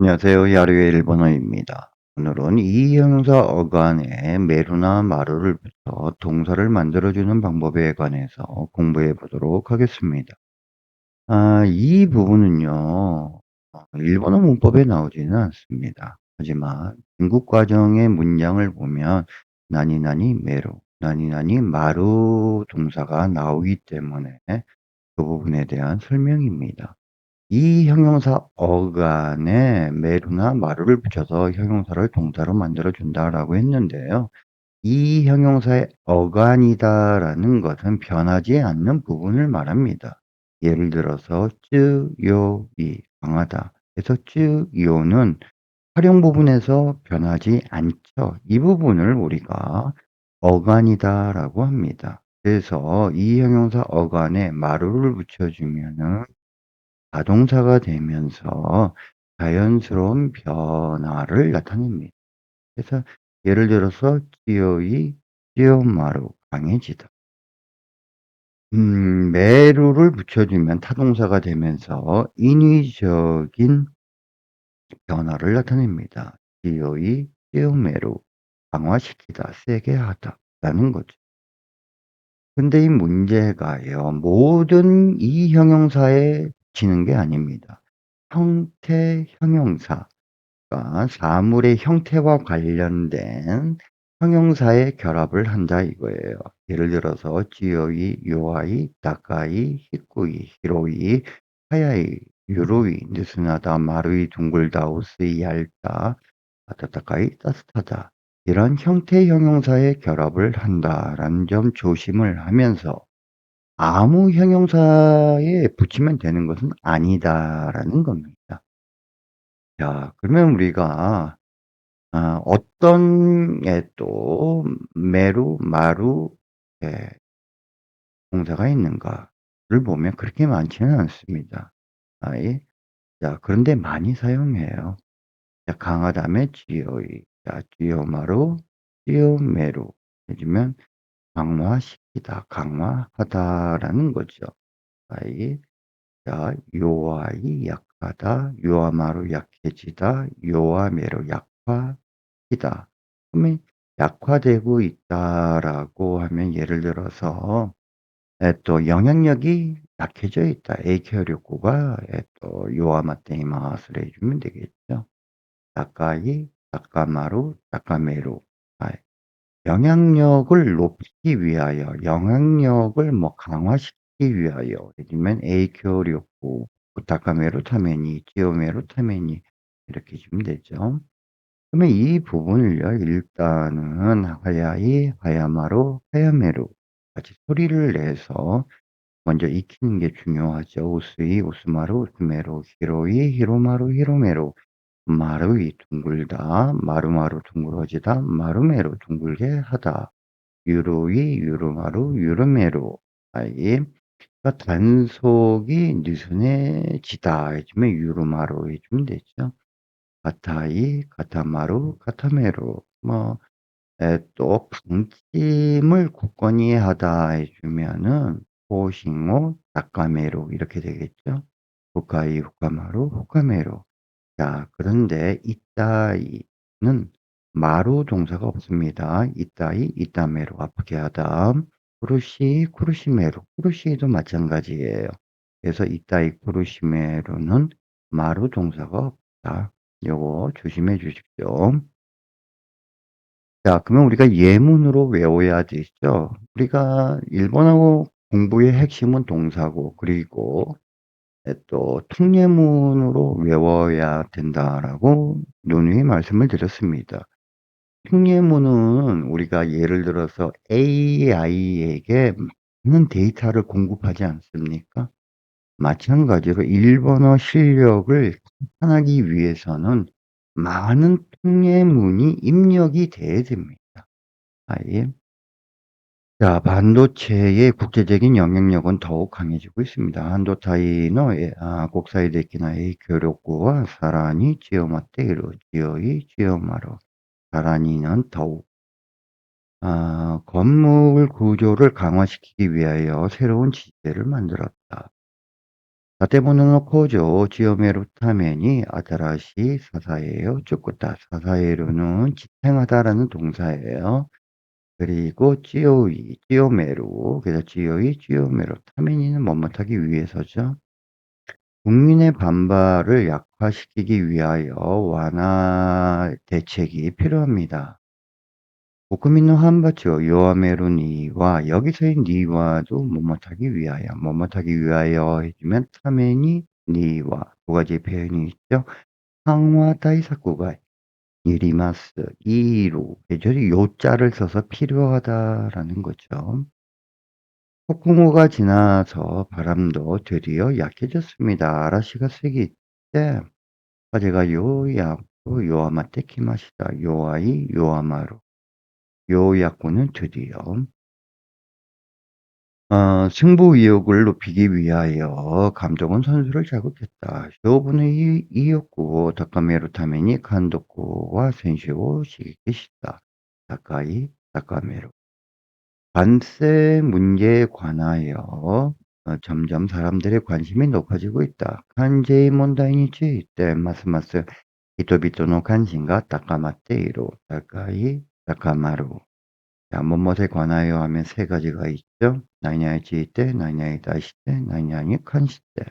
안녕하세요. 야루의 일본어입니다. 오늘은 이 형용사 어간에 메루나 마루를 붙여 동사를 만들어주는 방법에 관해서 공부해 보도록 하겠습니다. 이 부분은요, 일본어 문법에 나오지는 않습니다. 하지만 중국 과정의 문장을 보면 나니나니 메루, 나니나니 마루 동사가 나오기 때문에 그 부분에 대한 설명입니다. 이 형용사 어간에 메루나 마루를 붙여서 형용사를 동사로 만들어 준다라고 했는데요. 이 형용사의 어간이다라는 것은 변하지 않는 부분을 말합니다. 예를 들어서 쯔요이 강하다. 그래서 쯔요는 활용 부분에서 변하지 않죠. 이 부분을 우리가 어간이다라고 합니다. 그래서 이 형용사 어간에 마루를 붙여주면은 자동사가 되면서 자연스러운 변화를 나타냅니다. 그래서 예를 들어서 "기어이 시오마루 강해지다." 메루를 붙여주면 타동사가 되면서 인위적인 변화를 나타냅니다. "기어이 시오메루 강화시키다, 세게 하다."라는 거죠. 근데 이 문제가요. 모든 이 형용사에 붙이는 게 아닙니다. 형태 형용사 사물의 형태와 관련된 형용사의 결합을 한다 이거예요. 예를 들어서 지요이, 요아이, 나카이, 히쿠이, 히로이, 하야이, 유로이, 느슨하다, 마루이, 둥글다, 우스이, 얇다, 아타타카이, 따뜻하다. 이런 형태 형용사의 결합을 한다라는 점 조심을 하면서 아무 형용사에 붙이면 되는 것은 아니다라는 겁니다. 자, 그러면 우리가 어떤 또 메루, 마루 예 동사가 있는가를 보면 그렇게 많지는 않습니다. 아이. 자, 그런데 많이 사용해요. 자, 강하다음에 지요이. 자, 지요마루, 지요메루 해 주면 강화시키다, 강화하다라는 거죠. 아이. 자, 요아이 약하다, 요아마루 약해지다, 요아메로 약화이다. 그러면 약화되고 있다라고 하면 예를 들어서 또 영향력이 약해져 있다. 에이케오력고가 또 요아마테이마스를 해 주면 되겠죠. 다카이, 다카마루, 다카메루. 아, 영향력을 높이기 위하여, 영향력을 뭐 강화시키기 위하여 예를 들면 에이쿄力고 부타카메로 타메니, 지오메로 타메니 이렇게 주면 되죠. 그러면 이 부분을요 일단은 하야이, 하야마루, 하야메루 같이 소리를 내서 먼저 익히는 게 중요하죠. 우스이, 우스마루, 우스메로, 히로이, 히로마루, 히로메로. 마루이 둥글다, 마루마루 둥그러지다, 마루메로 둥글게 하다. 유로이, 유로마루, 유로메로. 아이, 그러니까 단속이 느슨해지다 해주면 유로마루 해주면 되죠. 가타이, 가타마루, 가타메로. 뭐, 또 방침을 굳건히 하다 해주면은 호싱오, 다카메로 이렇게 되겠죠. 후카이, 후카마루, 후카메로. 자, 그런데 이따이는 마루 동사가 없습니다. 이따이, 이따메로 아프게 하다. 쿠루시, 쿠루시메로. 쿠루시도 마찬가지예요. 그래서 이따이, 쿠루시메로는 마루 동사가 없다. 요거 조심해 주십시오. 자, 그러면 우리가 예문으로 외워야 되죠. 우리가 일본어 공부의 핵심은 동사고, 그리고 또 특례문으로 외워야 된다라고 누누이 말씀을 드렸습니다. 특례문은 우리가 예를 들어서 AI에게 많은 데이터를 공급하지 않습니까? 마찬가지로 일본어 실력을 향상하기 위해서는 많은 특례문이 입력이 돼야 됩니다. 아예. 자, 반도체의 국제적인 영향력은 더욱 강해지고 있습니다. 한도타이의 국際的な影響力はさらに強まっている。強い強まる。さらに는 더욱. 건물 구조를 강화시키기 위하여 새로운 지대를 만들었다. 建物の工場を強めるために新しい支えを쫓다. 사사에루는 지탱하다라는 동사예요. 그리고 찌요이, 찌요메루. 그래서 찌요이, 찌요메루. 타메니는 뭐뭇하기 위해서죠. 국민의 반발을 약화시키기 위하여 완화 대책이 필요합니다. 국민의 한바죠. 요아메루니와 여기서의 니와도 뭐뭇하기 위하여, 뭐뭇하기 위하여 해주면 타메니 니와 두 가지 표현이 있죠. 상화 다이사쿠가 이리마스 이로 예절이 요자를 써서 필요하다라는 거죠. 폭풍우가 지나서 바람도 드디어 약해졌습니다. 아라시가 세기 때 화재가 요야쿠 요아마테 키마시다. 요아이 요아마루 요야쿠는 드디어 승부의욕을 높이기 위하여 감독은 선수를 자극했다. 쇼부는 이었고 다카메로 타메니 칸도쿠와 센시오 시기시다. 다카이 다카메로 관세 문제에 관하여 점점 사람들의 관심이 높아지고 있다. 간제이 문다이니치 때 마스마스 히토비토의 관심가 다카마테이로 다카이 다카마루. 자, 뭐뭇에 관하여 하면 세 가지가 있죠. 나이냐이 지때, 나이냐이 다시때, 나이냐이 칸시때.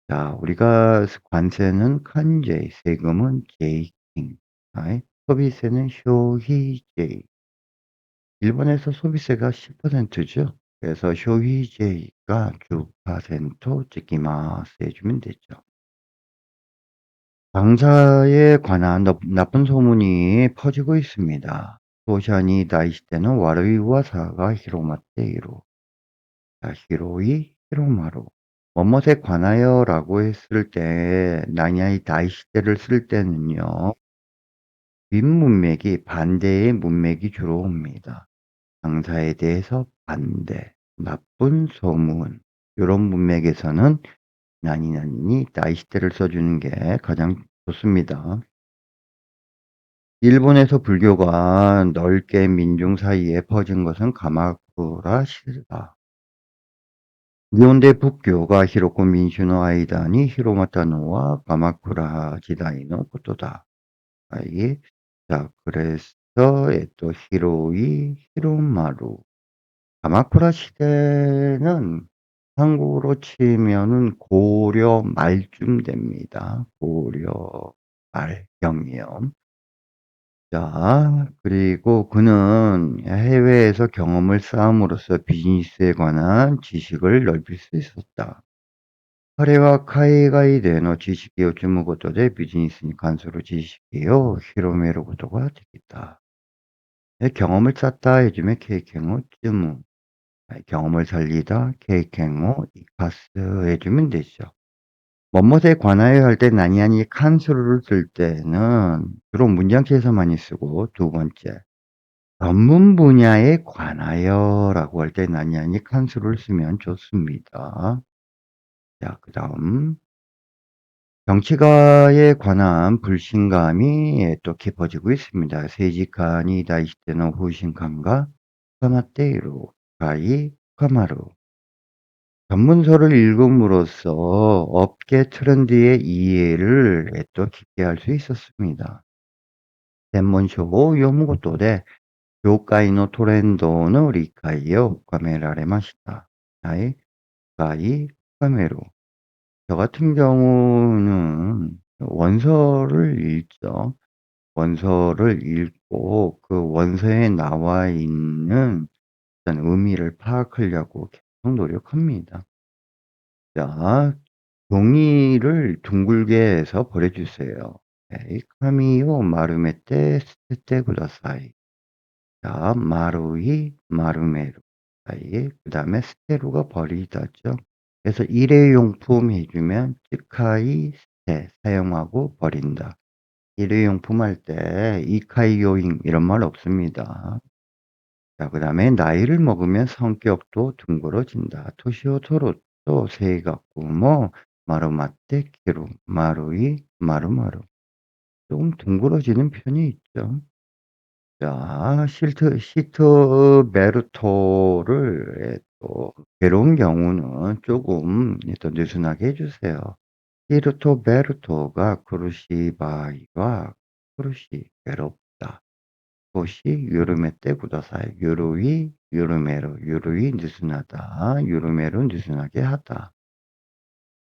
자, 우리가 관세는 칸제이, 세금은 제이킹, 소비세는 쇼히제이. 일본에서 소비세가 10%죠. 그래서 쇼히제이가 9% 찍기마스 해주면 되죠. 당사에 관한 나쁜 소문이 퍼지고 있습니다. 소샤니 다이시 때는 와르이 우와사가 히로마테이로. 자, 히로이 히로마루. 뭐뭇에 관하여라고 했을 때 나냐이 다이시 때를 쓸 때는요. 윗문맥이 반대의 문맥이 주로 옵니다. 당사에 대해서 반대, 나쁜 소문 요런 문맥에서는 나니나니 다이시 때를 써주는 게 가장 좋습니다. 일본에서 불교가 넓게 민중 사이에 퍼진 것은 가마쿠라 시대다. 일본대仏教が 広く 민슈노 아이다니 히로마타노와 가마쿠라 지다이노 코토다. 아이, 자, 그래서 또 히로이 히로마루. 가마쿠라 시대는 한국으로 치면은 고려 말쯤 됩니다. 고려 말경이요. 자, 그리고 그는 해외에서 경험을 쌓음으로써 비즈니스에 관한 지식을 넓힐 수 있었다. 彼は海外での 지식이 を積むことで 비즈니스に関する 지식을 広めることができた. 경험을 쌓다 해주면 케이켄を 積む. 경험을 살리다 케이켄を 이카스 해주면 되죠. 뭐뭇에 관하여 할 때 나니아니 칸수를 쓸 때는 주로 문장체에서 많이 쓰고 두 번째 전문 분야에 관하여라고 할 때 나니아니 칸수를 쓰면 좋습니다. 자, 그다음 정치가에 관한 불신감이 또 깊어지고 있습니다. 세지칸이 다이시 때는 후신칸과 카마테이로 가이 카마루 전문서를 읽음으로써 업계 트렌드의 이해를 또 깊게 할 수 있었습니다. 専門書を読むことで 業界の トレンドの 理解を 深められました. 아이, 가이, 深める. 저 같은 경우는 원서를 읽죠. 원서를 읽고 그 원서에 나와 있는 어떤 의미를 파악하려고 계속 노력합니다. 자, 종이를 둥글게 해서 버려주세요. 네, 카미오 마루메테 스테테 구다사이. 자, 마루이 마루메루. 그 다음에 스테루가 버리다죠. 그래서 일회용품 해주면 츠카이 스테 사용하고 버린다. 일회용품 할 때 이카이요잉 이런 말 없습니다. 자, 그 다음에 나이를 먹으면 성격도 둥그러진다. 토시오 토로또 세이가쿠모 마루마테 키루 마루이 마루마루. 조금 둥그러지는 편이 있죠. 자, 시트 메르토를 또 괴로운 경우는 조금 더 느슨하게 해 주세요. 히르토베르토가 쿠르시바이와 쿠르시 괴롭다. 도시 유르메떼 구다사이 유루이 유르메로 유루이 느슨하다. 유르메로 느슨하게 하다.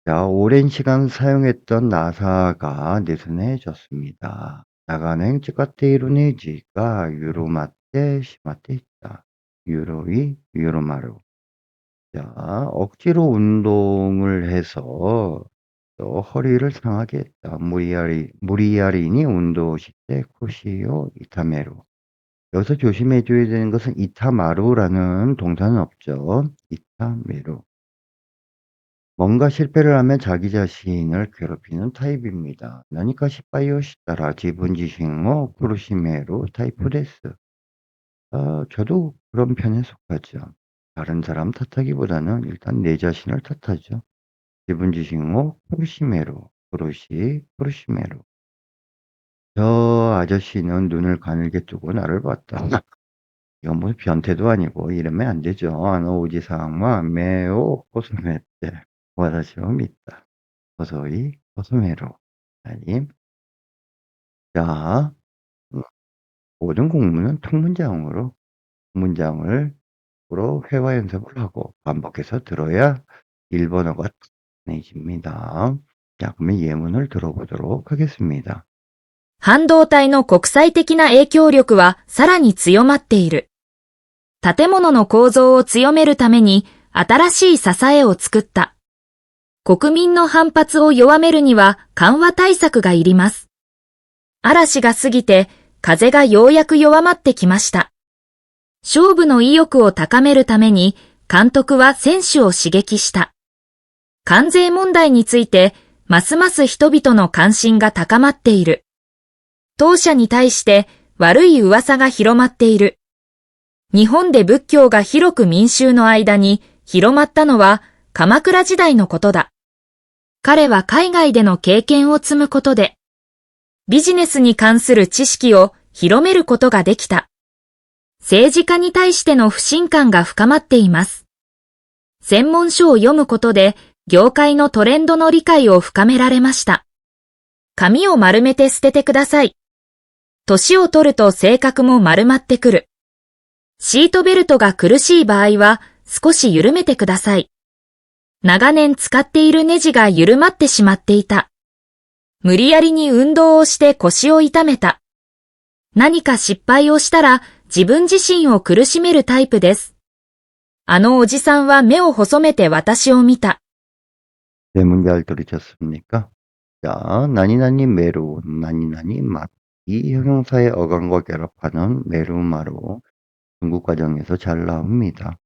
자, 오랜 시간 사용했던 나사가 느슨해졌습니다. 나가는 찌까테이루네지가 유로마떼 시마떼 있다. 유로이 유로마루. 자, 억지로 운동을 해서 또 허리를 상하게 했다. 무리야리니 운동시때 코시요 이타메루. 여기서 조심해 줘야 되는 것은 이타마루라는 동사는 없죠. 이타메루. 뭔가 실패를 하면 자기 자신을 괴롭히는 타입입니다. 나니까 시빠이오 시따라 지분 지식모 쿠르시메로 타이프 데스. 저도 그런 편에 속하죠. 다른 사람 탓하기보다는 일단 내 자신을 탓하죠. 지분 지식모 쿠르시메로 쿠르시메로. 저 아저씨는 눈을 가늘게 뜨고 나를 봤다. 이건 뭐 변태도 아니고 이러면 안 되죠. 오지상마 메오 호소메떼 와다시오 믿다. 호소이 호소메로. 아님. 자, 모든 공문은 문장을 으로 회화 연습을 하고 반복해서 들어야 일본어가 편해집니다. 자, 그러면 예문을 들어보도록 하겠습니다. 半導体の国際的な影響力はさらに強まっている。建物の構造を強めるために新しい支えを作った。国民の反発を弱めるには緩和対策がいります。嵐が過ぎて風がようやく弱まってきました。勝負の意欲を高めるために監督は選手を刺激した。関税問題についてますます人々の関心が高まっている。当社に対して悪い噂が広まっている。日本で仏教が広く民衆の間に広まったのは鎌倉時代のことだ。彼は海外での経験を積むことで、ビジネスに関する知識を広めることができた。政治家に対しての不信感が深まっています。専門書を読むことで、業界のトレンドの理解を深められました。髪を丸めて捨ててください。年を取ると性格も丸まってくる。シートベルトが苦しい場合は少し緩めてください。長年使っているネジが緩まってしまっていた。無理やりに運動をして腰を痛めた。何か失敗をしたら自分自身を苦しめるタイプです。あのおじさんは目を細めて私を見た。네, 문제 잘 들으셨습니까? 자, 나니나니 메루, 나니나니 맛. 이 형용사의 어감과 결합하는 메루마루 중국 과정에서 잘 나옵니다.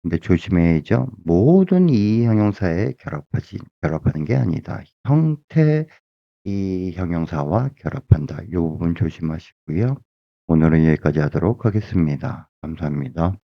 근데 조심해야죠. 모든 이 형용사에 결합하는 게 아니다. 형태 이 형용사와 결합한다. 이 부분 조심하시고요. 오늘은 여기까지 하도록 하겠습니다. 감사합니다.